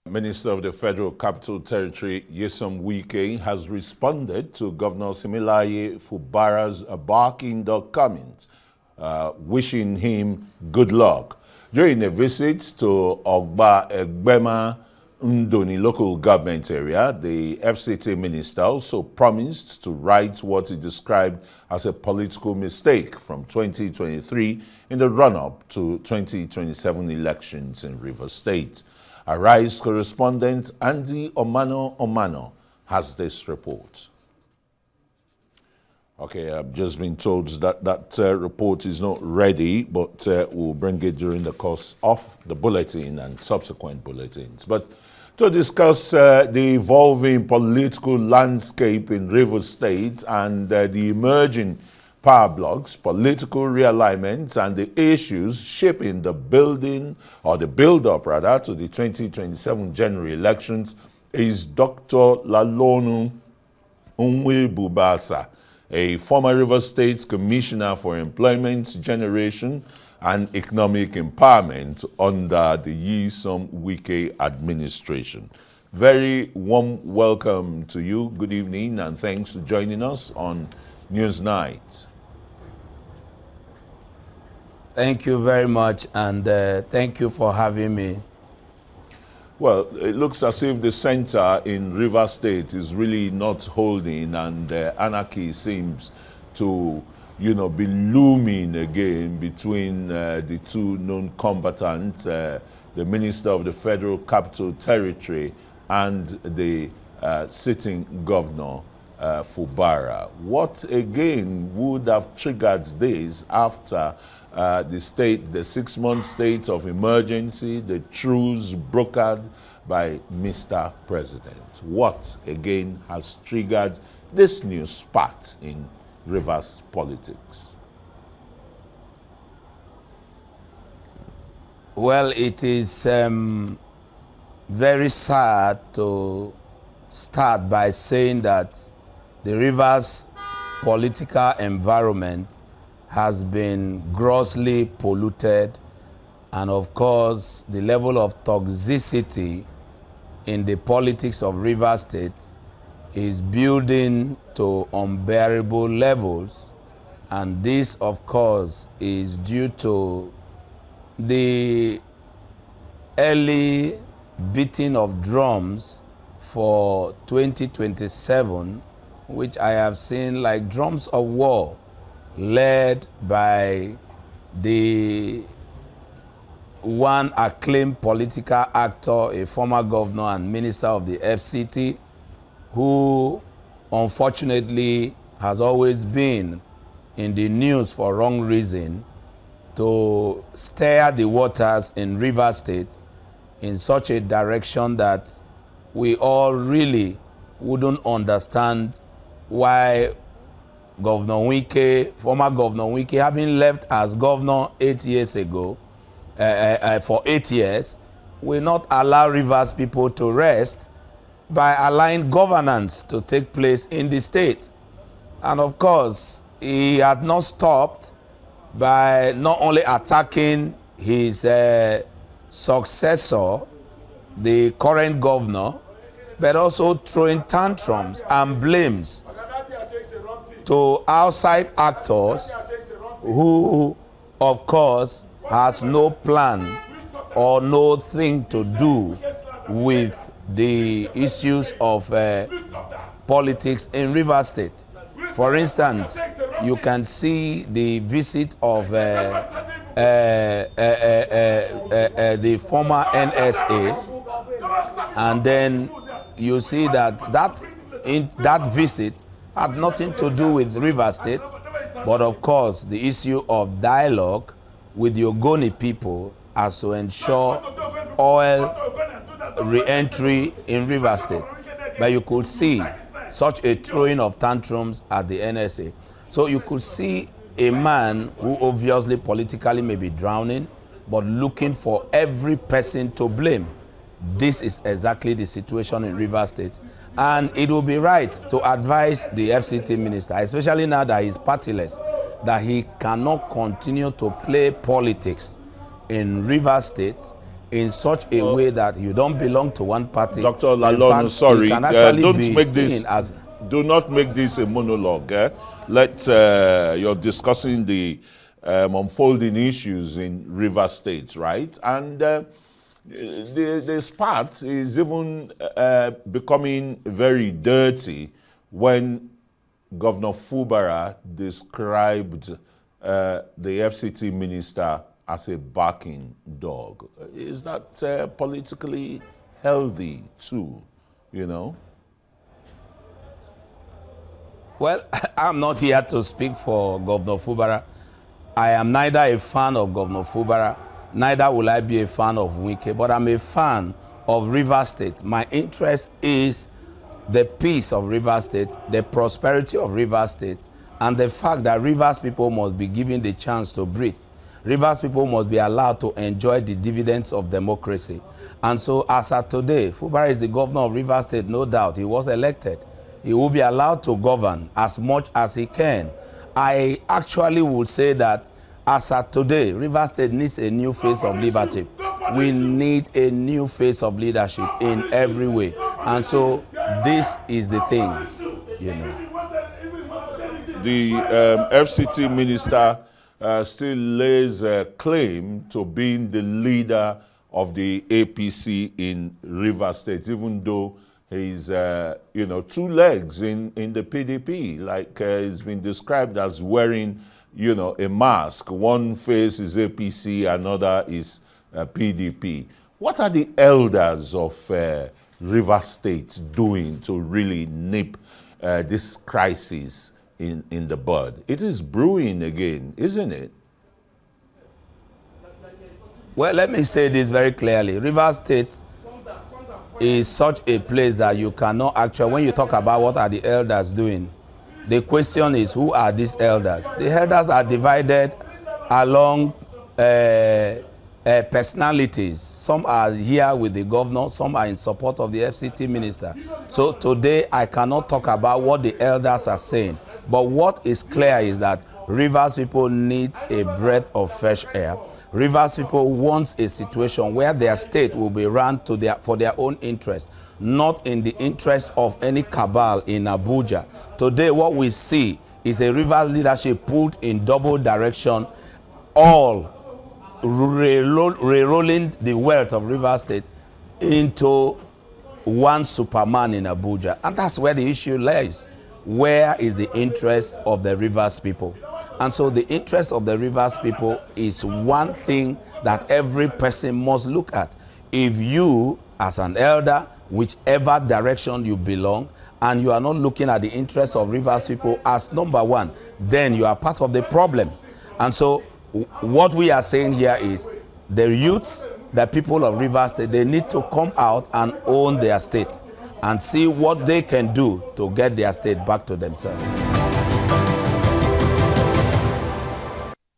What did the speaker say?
Minister of the Federal Capital Territory, Wike, has responded to Governor Similaye Fubara's barking dog comments, wishing him good luck. During a visit to Ogba Egbema Ndoni local government area, the FCT Minister also promised to right what he described as a political mistake from 2023 in the run-up to 2027 elections in Rivers State. Arise correspondent Andy Omano has this report. Okay, I've just been told that that report is not ready, but we'll bring it during the course of the bulletin and subsequent bulletins. But to discuss the evolving political landscape in Rivers State and the emerging power blocks, political realignments, and the issues shaping the build-up rather to the 2027 general elections is Dr. Leloonu Nwabubasa, a former Rivers State Commissioner for Employment Generation and Economic Empowerment under the Wike administration. Very warm welcome to you. Good evening, and thanks for joining us on Newsnight. Thank you very much, and thank you for having me. Well, it looks as if the center in Rivers State is really not holding, and anarchy seems to, be looming again between the two known combatants, the Minister of the Federal Capital Territory and the sitting governor, Fubara. What again would have triggered this after the 6-month state of emergency, the truce brokered by Mr. President? What again has triggered this new spat in Rivers politics? Well, it is very sad to start by saying that the Rivers political environment has been grossly polluted, and of course the level of toxicity in the politics of Rivers State is building to unbearable levels, and this of course is due to the early beating of drums for 2027, which I have seen like drums of war, led by the one acclaimed political actor, a former governor and minister of the FCT, who unfortunately has always been in the news for wrong reason, to stir the waters in Rivers State in such a direction that we all really wouldn't understand why Governor Wike, former Governor Wike, having left as governor 8 years ago, for 8 years, will not allow Rivers people to rest by allowing governance to take place in the state. And of course, he had not stopped by not only attacking his successor, the current governor, but also throwing tantrums and blames to outside actors who, of course, has no plan or no thing to do with the issues of politics in Rivers State. For instance, you can see the visit of the former NSA, and then you see that visit had nothing to do with Rivers State, but of course the issue of dialogue with the Ogoni people as to ensure oil re-entry in Rivers State. But you could see such a throwing of tantrums at the NSA. So you could see a man who obviously politically may be drowning, but looking for every person to blame. This is exactly the situation in Rivers State. And it will be right to advise the FCT minister, especially now that he's partyless, that he cannot continue to play politics in Rivers State in such a way that you don't belong to one party. Dr. In Leloonu, fact, sorry, you can actually don't be make seen this. as Do not make this a monologue. Let you're discussing the unfolding issues in Rivers State, right? And this part is even becoming very dirty when Governor Fubara described the FCT Minister as a barking dog. Is that politically healthy too, you know? Well, I'm not here to speak for Governor Fubara. I am neither a fan of Governor Fubara, neither will I be a fan of Wike, but I'm a fan of Rivers State. My interest is the peace of Rivers State, the prosperity of Rivers State, and the fact that Rivers people must be given the chance to breathe. Rivers people must be allowed to enjoy the dividends of democracy. And so as of today, Fubara is the governor of Rivers State, no doubt. He was elected. He will be allowed to govern as much as he can. I actually would say that as of today, Rivers State needs a new face of leadership. We need a new face of leadership in every way. And so this is the thing, you know. The FCT Minister still lays claim to being the leader of the APC in Rivers State, even though he's, you know, two legs in the PDP, like it's been described as wearing, you know, a mask. One face is APC, another is PDP. What are the elders of Rivers State doing to really nip this crisis in the bud? It is brewing again, isn't it? Well, let me say this very clearly. Rivers State is such a place that you cannot actually, when you talk about what are the elders doing, the question is, who are these elders? The elders are divided along personalities. Some are here with the governor, some are in support of the FCT minister. So today I cannot talk about what the elders are saying, but what is clear is that Rivers people need a breath of fresh air. Rivers people want a situation where their state will be run for their own interest, not in the interest of any cabal in Abuja. Today what we see is a Rivers leadership pulled in double direction, all re-rolling the wealth of Rivers State into one Superman in Abuja. And that's where the issue lies. Where is the interest of the Rivers people? And so the interest of the Rivers people is one thing that every person must look at. If you, as an elder, whichever direction you belong, and you are not looking at the interest of Rivers people as number one, then you are part of the problem. And so what we are saying here is the youths, the people of Rivers State, they need to come out and own their state and see what they can do to get their state back to themselves.